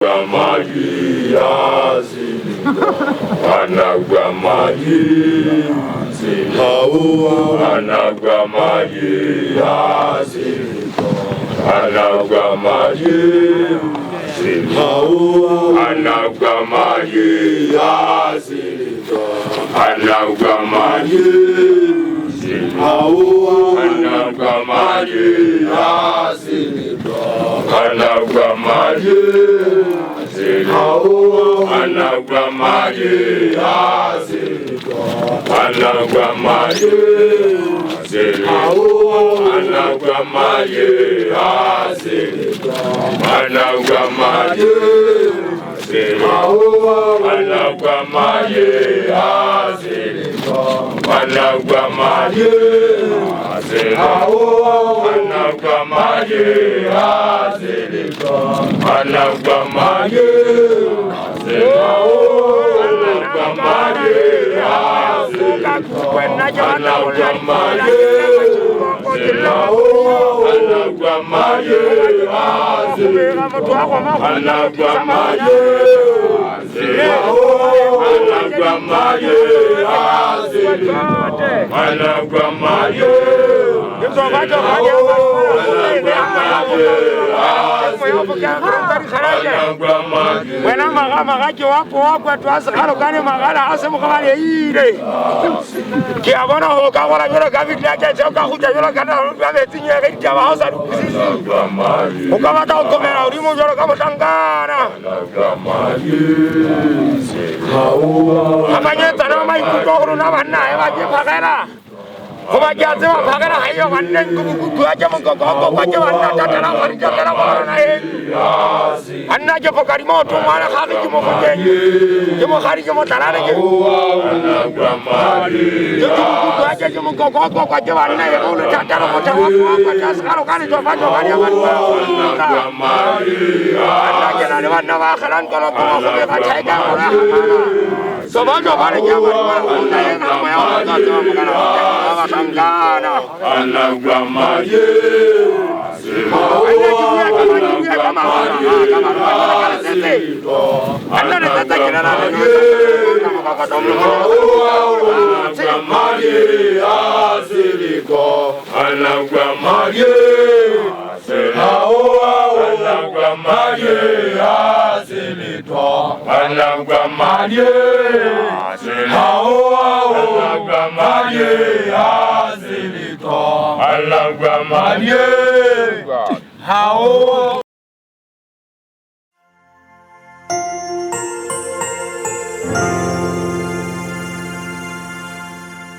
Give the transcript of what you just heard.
Maji ya zilika, anagwa maji zilika, anagwa maji ya zilika, anagwa maji zilika, anagwa maji ya zilika, anagwa maji zilika, anagwa maji ya zilika, anagwa maji anagwa maji ya zilika, anagwa maji zilika, anagwa maji ya zilika, anagwa maji zilika, anagwa maji ya zilika, anagwa maji zilika, anagwa maji ya zilika, anagwa maji Wena magaji wako tuasikalo kani magala hasa mukabali ile kiabona ho kawala yoro kabitla cha choka huja yoro kana ngame tinye kija wa hasa ukabata ukomera urimo yoro kabotangana abanyeta na mai kuko na bana ebaje pagera Kumajaze wa pagara hayo wanne kuaje mukoko kwaje wanna tatara harija tara warana anna je pokari moto mara khali ki mo kuje je mo khari je mo tarare je je kwaje je mukoko kwaje wanna e bolo tatara mo tawa kwa taskaro kani to fajo kani wanna anna je na wanna wa kharan kala ko ko ka chaiga ora so bajo kani je wanna e na mo ya ka to mo kana Angana, anagwa maji,